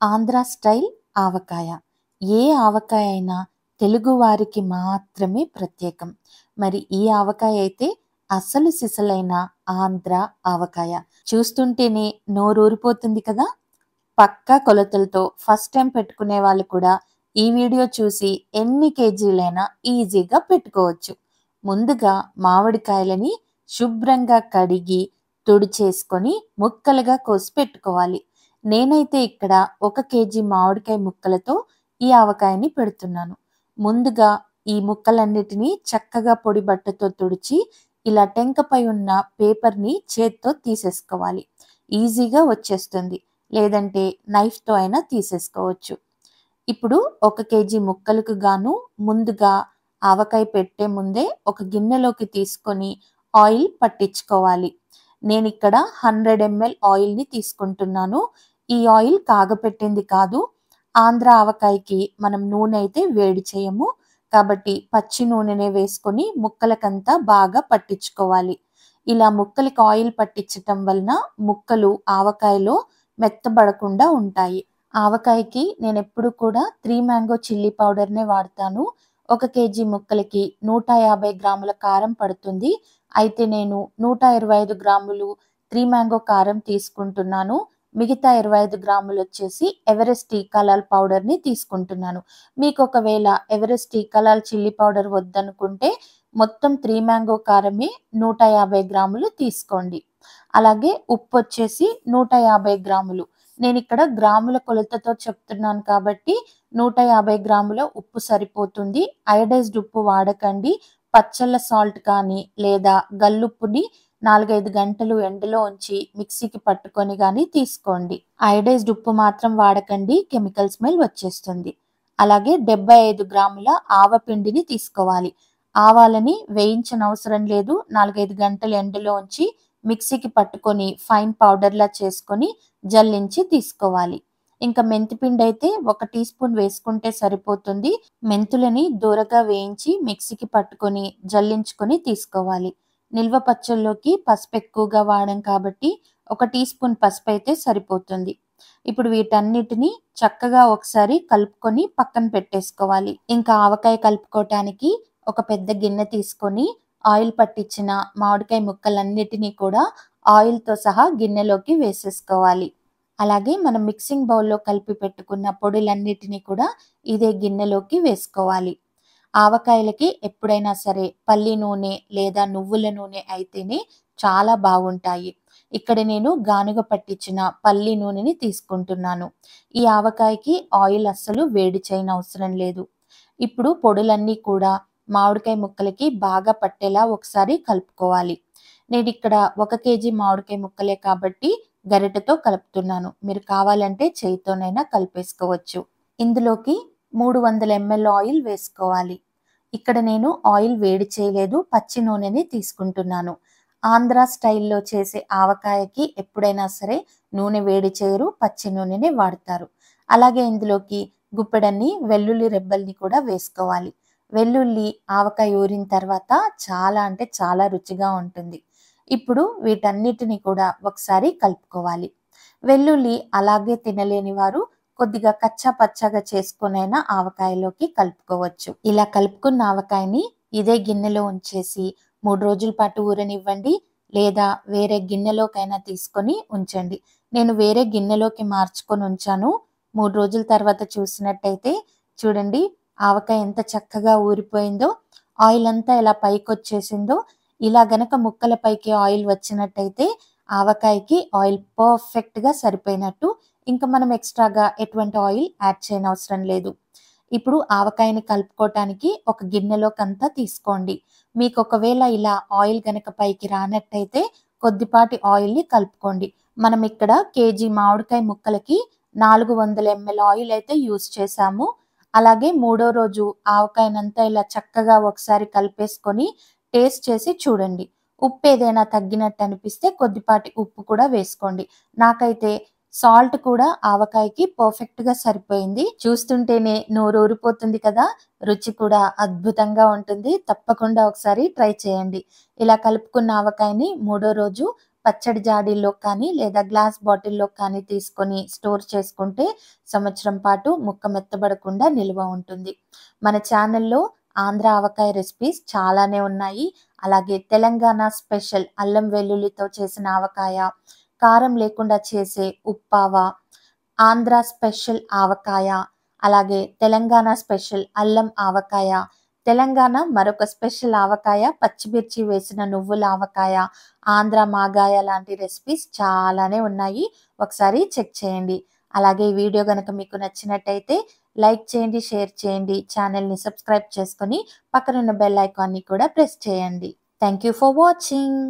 Andhra style ఆవకాయ. ఏ ఆవకాయ అయినా తెలుగు వారికి మాత్రమే ప్రత్యేకం. మరి ఈ ఆవకాయ అయితే అసలు సిసలైన ఆంధ్ర ఆవకాయ. చూస్తుంటేనే నోరూరిపోతుంది కదా! పక్కా కొలతలతో ఫస్ట్ టైం పెట్టుకునే వాళ్ళు కూడా ఈ వీడియో చూసి ఎన్ని కేజీలైనా ఈజీగా పెట్టుకోవచ్చు. ముందుగా మామిడికాయలని శుభ్రంగా కడిగి, తుడిచేసుకొని ముక్కలుగా కోసి పెట్టుకోవాలి. నేనైతే ఇక్కడ 1 కేజీ మామిడికాయ ముక్కలతో ఈ ఆవకాయని పెడుతున్నాను. ముందుగా ఈ ముక్కలన్నిటిని చక్కగా పొడి బట్టతో తుడిచి, ఇలా టెంకపై ఉన్న పేపర్‌ని చేత్తో తీసేసుకోవాలి. ఈజీగా వచ్చేస్తుంది. లేదంటే నైఫ్‌తో అయినా తీసేసుకోవచ్చు. ఇప్పుడు 1 కేజీ ముక్కలకు గాను ముందుగా ఆవకాయ పెట్టే ముందే ఒక గిన్నెలోకి తీసుకొని ఆయిల్ పట్టించుకోవాలి. నేనిక్కడ 100 ఎంఎల్ ఆయిల్‌ని తీసుకుంటున్నాను. ఈ ఆయిల్ కాగపెట్టింది కాదు. ఆంధ్ర ఆవకాయకి మనం నూనె అయితే వేడి చేయము. కాబట్టి పచ్చి నూనెనే వేసుకొని ముక్కలకంతా బాగా పట్టించుకోవాలి. ఇలా ముక్కలకి ఆయిల్ పట్టించటం వలన ముక్కలు ఆవకాయలో మెత్తబడకుండా ఉంటాయి. ఆవకాయకి నేనెప్పుడు కూడా 3 మ్యాంగో చిల్లీ పౌడర్‌నే వాడతాను. 1 కేజీ ముక్కలకి 150 గ్రాముల కారం పడుతుంది. అయితే నేను 125 గ్రాములు 3 మ్యాంగో కారం తీసుకుంటున్నాను. మిగతా 25 గ్రాములొచ్చేసి ఎవరెస్ట్ టీ కలాల్ పౌడర్‌ని తీసుకుంటున్నాను. మీకొకవేళ ఎవరెస్ట్ టీ కలాల్ చిల్లీ పౌడర్ వద్దనుకుంటే మొత్తం 3 మ్యాంగో కారమే 150 గ్రాములు తీసుకోండి. అలాగే ఉప్పొచ్చేసి 150 గ్రాములు. నేనిక్కడ గ్రాముల కొలతతో చెప్తున్నాను కాబట్టి 150 గ్రాముల ఉప్పు సరిపోతుంది. అయోడైజ్డ్ ఉప్పు వాడకండి. పచ్చళ్ళ సాల్ట్ కానీ లేదా గల్లుప్పుని 4, 5 గంటలు ఎండలో ఉంచి మిక్సీకి పట్టుకొని గానీ తీసుకోండి. అయోడైజ్డ్ ఉప్పు మాత్రం వాడకండి. కెమికల్ స్మెల్ వచ్చేస్తుంది. అలాగే 75 గ్రాముల ఆవపిండిని తీసుకోవాలి. ఆవాలని వేయించనవసరం లేదు. 4, 5 గంటలు ఎండలో ఉంచి మిక్సీకి పట్టుకొని ఫైన్ పౌడర్‌లా చేసుకొని జల్లించి తీసుకోవాలి. ఇంకా మెంతిపిండైతే 1 టీ స్పూన్ వేసుకుంటే సరిపోతుంది. మెంతులని దూరగా వేయించి మిక్సీకి పట్టుకొని జల్లించుకొని తీసుకోవాలి. నిల్వ పచ్చళ్ళలోకి పసుపు ఎక్కువగా వాడాం కాబట్టి 1 టీ స్పూన్ పసుపైతే సరిపోతుంది. ఇప్పుడు వీటన్నిటిని చక్కగా ఒకసారి కలుపుకొని పక్కన పెట్టేసుకోవాలి. ఇంకా ఆవకాయ కలుపుకోవటానికి ఒక పెద్ద గిన్నె తీసుకొని ఆయిల్ పట్టించిన మామిడికాయ ముక్కలన్నిటినీ కూడా ఆయిల్‌తో సహా గిన్నెలోకి వేసేసుకోవాలి. అలాగే మనం మిక్సింగ్ బౌల్‌లో కలిపి పెట్టుకున్న పొడులన్నిటిని కూడా ఇదే గిన్నెలోకి వేసుకోవాలి. ఆవకాయలకి ఎప్పుడైనా సరే పల్లి నూనె లేదా నువ్వుల నూనె అయితేనే చాలా బాగుంటాయి. ఇక్కడ నేను గానుగ పట్టించిన పల్లి నూనెని తీసుకుంటున్నాను. ఈ ఆవకాయకి ఆయిల్ అస్సలు వేడి చేయనవసరం లేదు. ఇప్పుడు పొడులన్నీ కూడా మామిడికాయ ముక్కలకి బాగా పట్టేలా ఒకసారి కలుపుకోవాలి. నేనిక్కడ 1 కేజీ మామిడికాయ ముక్కలే కాబట్టి గరిటెతో కలుపుతున్నాను. మీరు కావాలంటే చేయితోనైనా కలిపేసుకోవచ్చు. ఇందులోకి 300 ఎంఎల్ ఆయిల్ వేసుకోవాలి. ఇక్కడ నేను ఆయిల్ వేడి చేయలేదు. పచ్చి నూనెని తీసుకుంటున్నాను. ఆంధ్ర స్టైల్‌లో చేసే ఆవకాయకి ఎప్పుడైనా సరే నూనె వేడి చేయరు. పచ్చి నూనెనే వాడతారు. అలాగే ఇందులోకి గుప్పెడన్ని వెల్లుల్లి రెబ్బల్ని కూడా వేసుకోవాలి. వెల్లుల్లి ఆవకాయ ఊరిన తర్వాత చాలా అంటే చాలా రుచిగా ఉంటుంది. ఇప్పుడు వీటన్నిటిని కూడా ఒకసారి కలుపుకోవాలి. వెల్లుల్లి అలాగే తినలేని వారు కొద్దిగా కచ్చా పచ్చాగా చేసుకొనైనా ఆవకాయలోకి కలుపుకోవచ్చు. ఇలా కలుపుకున్న ఆవకాయని ఇదే గిన్నెలో ఉంచేసి 3 రోజుల పాటు ఊరనివ్వండి. లేదా వేరే గిన్నెలోకైనా తీసుకొని ఉంచండి. నేను వేరే గిన్నెలోకి మార్చుకొని ఉంచాను. 3 రోజుల తర్వాత చూసినట్టయితే చూడండి ఆవకాయ ఎంత చక్కగా ఊరిపోయిందో, ఆయిల్ అంతా ఎలా పైకొచ్చేసిందో. ఇలా గనక ముక్కల పైకి ఆయిల్ వచ్చినట్టయితే ఆవకాయకి ఆయిల్ పర్ఫెక్ట్‌గా సరిపోయినట్టు. ఇంకా మనం ఎక్స్‌ట్రాగా ఎటువంటి ఆయిల్ యాడ్ చేయనవసరం లేదు. ఇప్పుడు ఆవకాయని కలుపుకోవటానికి ఒక గిన్నెలోకంతా తీసుకోండి. మీకు ఒకవేళ ఇలా ఆయిల్ గనక పైకి రానట్టయితే కొద్దిపాటి ఆయిల్‌ని కలుపుకోండి. మనం ఇక్కడ కేజీ మామిడికాయ ముక్కలకి 400 ఎంఎల్ ఆయిల్ అయితే యూజ్ చేశాము. అలాగే మూడో రోజు ఆవకాయనంతా ఇలా చక్కగా ఒకసారి కలిపేసుకొని టేస్ట్ చేసి చూడండి. ఉప్పు ఏదైనా తగ్గినట్టు అనిపిస్తే కొద్దిపాటి ఉప్పు కూడా వేసుకోండి. నాకైతే సాల్ట్ కూడా ఆవకాయకి పర్ఫెక్ట్‌గా సరిపోయింది. చూస్తుంటేనే నోరూరిపోతుంది కదా! రుచి కూడా అద్భుతంగా ఉంటుంది. తప్పకుండా ఒకసారి ట్రై చేయండి. ఇలా కలుపుకున్న ఆవకాయని మూడో రోజు పచ్చడి జాడీల్లో కానీ లేదా గ్లాస్ బాటిల్లో కానీ తీసుకొని స్టోర్ చేసుకుంటే సంవత్సరం పాటు ముక్క మెత్తబడకుండా నిల్వ ఉంటుంది. మన ఛానల్లో ఆంధ్ర ఆవకాయ రెసిపీస్ చాలానే ఉన్నాయి. అలాగే తెలంగాణ స్పెషల్ అల్లం వెల్లుల్లితో చేసిన ఆవకాయ, కారం లేకుండా చేసే ఉప్పావ, ఆంధ్ర స్పెషల్ ఆవకాయ, అలాగే తెలంగాణ స్పెషల్ అల్లం ఆవకాయ, తెలంగాణ మరొక స్పెషల్ ఆవకాయ పచ్చిమిర్చి వేసిన నువ్వుల ఆవకాయ, ఆంధ్ర మాగాయ లాంటి రెసిపీస్ చాలానే ఉన్నాయి. ఒకసారి చెక్ చేయండి. అలాగే ఈ వీడియో గనక మీకు నచ్చినట్టయితే లైక్ చేయండి, షేర్ చేయండి, ఛానల్‌ని సబ్స్క్రైబ్ చేసుకొని పక్కనున్న బెల్ ఐకాన్‌ని కూడా ప్రెస్ చేయండి. Thank you for watching.